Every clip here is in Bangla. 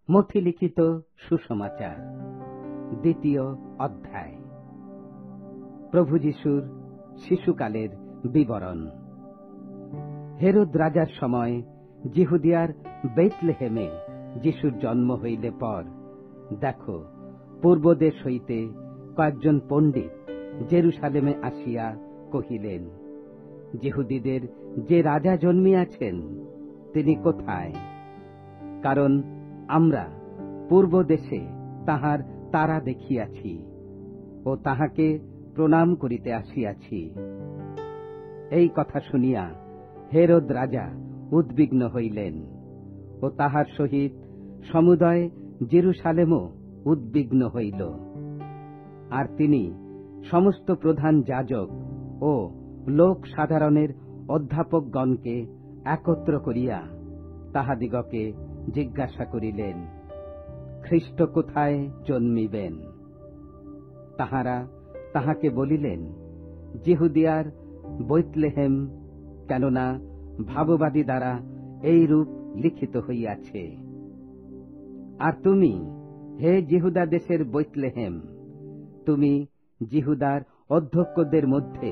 মথি লিখিত সুসমাচার, 2য় অধ্যায়। প্রভু যিশুর শিশুকালের বিবরণ। হেরোদ রাজার সময় জিহুদিয়ার বেথলেহেমে যিশুর জন্ম হইলে পর, দেখো, পূর্বদেশ হইতে কয়েকজন পণ্ডিত জেরুসালেমে আসিয়া কহিলেন, জিহুদীদের যে রাজা জন্মিয়াছেন তিনি কোথায়? কারণ আমরা পূর্ব দেশে তাহার তারা দেখিয়াছি ও তাহাকে প্রণাম করিতে আসিয়াছি। এই কথা শুনিয়া হেরোদ রাজা উদ্বিগ্ন হইলেন ও তাহার সহিত সমুদয় জেরুসালেমও উদ্বিগ্ন হইল। আর তিনি সমস্ত প্রধান যাজক ও লোক সাধারণের অধ্যাপকগণকে একত্র করিয়া তাহাদিগকে জিজ্ঞাসা করিলেন, খ্রিস্ট কোথায় জন্মিবেন? তাহারা তাহাকে বলিলেন, জিহুদিয়ার বেথলেহেম, কেননা ভাববাদী দ্বারা এই রূপ লিখিত হইয়াছে। আর তুমি, হে জিহুদা দেশের বেথলেহেম, তুমি জিহুদার অধ্যক্ষদের মধ্যে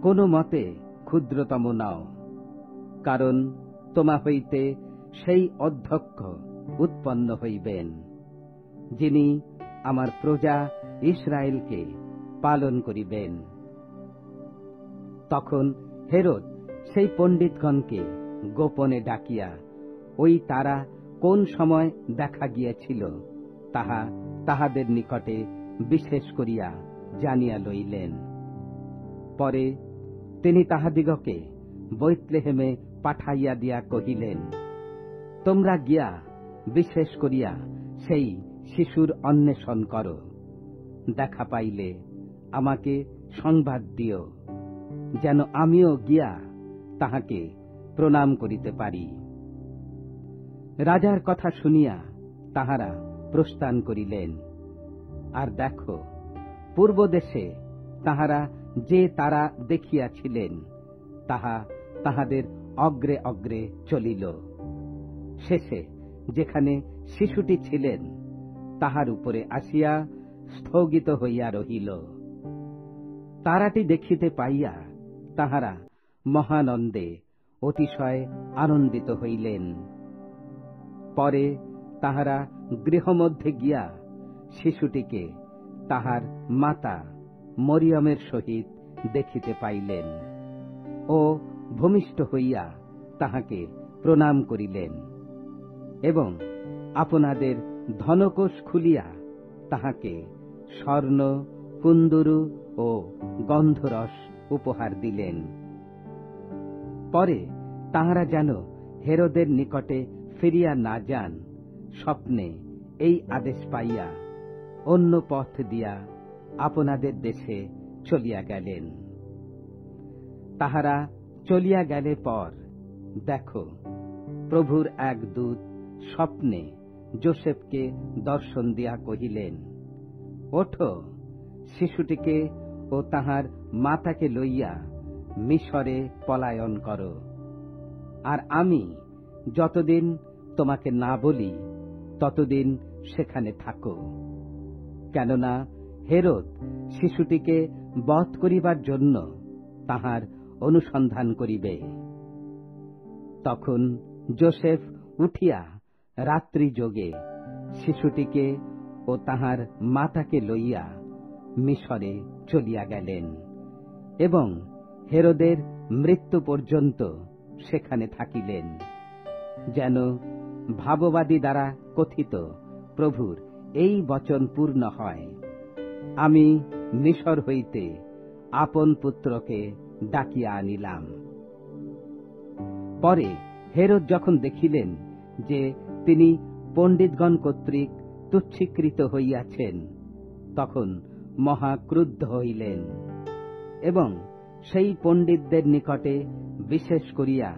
কোন মতে ক্ষুদ্রতম নও, কারণ তোমা হইতে সেই অধ্যক্ষ উৎপন্ন হইবেন, যিনি আমার প্রজা ইসরায়েলকে পালন করিবেন। তখন হেরোদ সেই পণ্ডিতগণকে গোপনে ডাকিয়া ওই তারা কোন সময় দেখা গিয়েছিল তাহা তাহাদের নিকটে বিশেষ করিয়া জানিয়া লইলেন। পরে তিনি তাহাদিগকে বেথলেহেমে পাঠাইয়া দিয়া কহিলেন, তোমরা গিয়া বিশেষ করিয়া সেই শিশুর অন্বেষণ কর, দেখা পাইলে আমাকে সংবাদ দিও, যেন আমিও গিয়া তাহাকে প্রণাম করিতে পারি। রাজার কথা শুনিয়া তাহারা প্রস্থান করিলেন। আর দেখো, পূর্ব দেশে তাহারা যে তারা দেখিয়াছিলেন তাহা তাহাদের অগ্রে অগ্রে চলিল। শেষে যেখানে শিশুটি ছিলেন তাহার উপরে আসিয়া স্থগিত হইয়া রহিল। তারাটি দেখিতে পাইয়া তাহারা মহানন্দে অতিশয় আনন্দিত হইলেন। পরে তাহারা গৃহমধ্যে গিয়া শিশুটিকে তাহার মাতা মরিয়মের সহিত দেখিতে পাইলেন ও ভূমিষ্ঠ হইয়া তাহাকে প্রণাম করিলেন, এবং আপনাদের ধনকোষ খুলিয়া তাহাকে স্বর্ণ, কুন্দুরু ও গন্ধরস উপহার দিলেন। পরে তাহারা যেন হেরোদের নিকটে ফিরিয়া না যান, স্বপ্নে এই আদেশ পাইয়া অন্য পথ দিয়া আপনাদের দেশে চলিয়া গেলেন। তাহারা চলিয়া গেলে পর, দেখো, প্রভুর এক দূত স্বপ্নে যোসেফকে দর্শন দিয়া কহিলেন, ওঠো, শিশুটিকে ও তাহার মাতাকে লইয়া মিশরে পলায়ন কর, আর আমি যতদিন তোমাকে না বলি ততদিন সেখানে থাকো, কেননা হেরোদ শিশুটিকে বধ করিবার জন্য তাহার অনুসন্ধান করিবে। তখন যোসেফ উঠিয়া রাত্রি যোগে শিশুটিকে ও তাহার মাতাকে লইয়া মিশরে চলিয়া গেলেন, এবং হেরোদের মৃত্যু পর্যন্ত সেখানে থাকিলেন, যেন ভাববাদী দ্বারা কথিত প্রভুর এই বচন পূর্ণ হয়, আমি মিশর হইতে আপন পুত্রকে ডাকিয়া আনিলাম। পরে হেরোদ যখন দেখিলেন যে তিনি পণ্ডিতগণ কর্তৃক তুচ্ছীকৃত হইয়াছেন, তখন মহাক্রুদ্ধ হইলেন, এবং সেই পণ্ডিতদের নিকটে বিশেষ করিয়া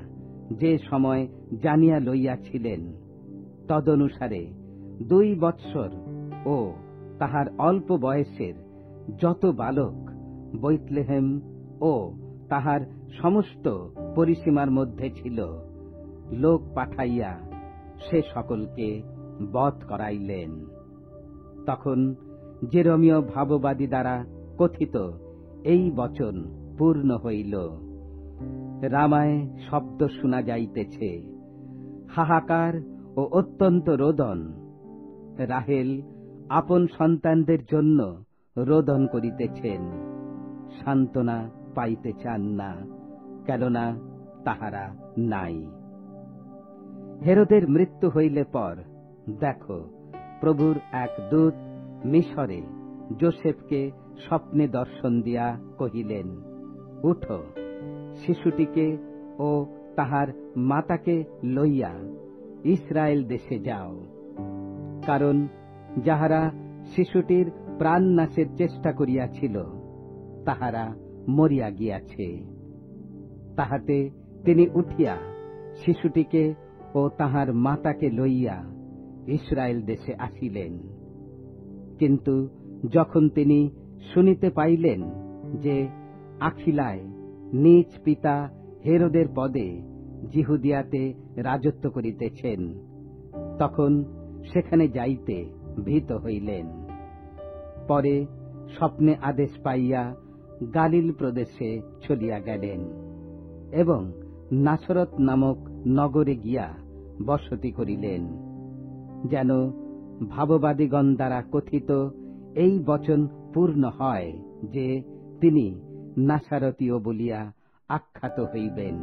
যে সময় জানিয়া লইয়াছিলেন তদনুসারে 2 বৎসর ও তাহার অল্প বয়সের যত বালক বেথলেহেম ও তাহার সমস্ত পরিসীমার মধ্যে ছিল, লোক পাঠাইয়া সে সকলকে বধ করাইলেন। তখন জেরমীয় ভাববাদী দ্বারা কথিত এই বচন পূর্ণ হইল। রামায় শব্দ শোনা যাইতেছে, হাহাকার ও অত্যন্ত রোদন। রাহেল আপন সন্তানদের জন্য রোদন করিতেছেন, সান্ত্বনা পাইতে চান না, কেননা তাহারা নাই। হেরোদের মৃত্যু হইলে পর দেখো, প্রভুর এক দূত মিশরে যোসেফকে স্বপ্নে দর্শন দিয়া কহিলেন, উঠো, শিশুটিকে ও তাহার মাতাকে লইয়া ইসরায়েল দেশে যাও, কারণ যাহারা শিশুটির প্রাণ নাশের চেষ্টা করিয়াছিল তাহারা মরিয়া গিয়াছে। তাহাতে তিনি উঠিয়া শিশুটিকে ও তাহার মাতাকে লইয়া ইসরায়েল দেশে আসিলেন। কিন্তু যখন তিনি শুনিতে পাইলেন যে আখিলায় নিজ পিতা হেরোদের পদে জিহুদিয়াতে রাজত্ব করিতেছেন, তখন সেখানে যাইতে ভীত হইলেন। পরে স্বপ্নে আদেশ পাইয়া গালিল প্রদেশে চলিয়া গেলেন এবং নাসরত নামক নগরে গিয়া বসতি করিলেন, যেন ভাববাদীগণ দ্বারা কথিত এই বচন পূর্ণ হয় যে তিনি নাসারতীয় বলিয়া আখ্যাত হইবেন।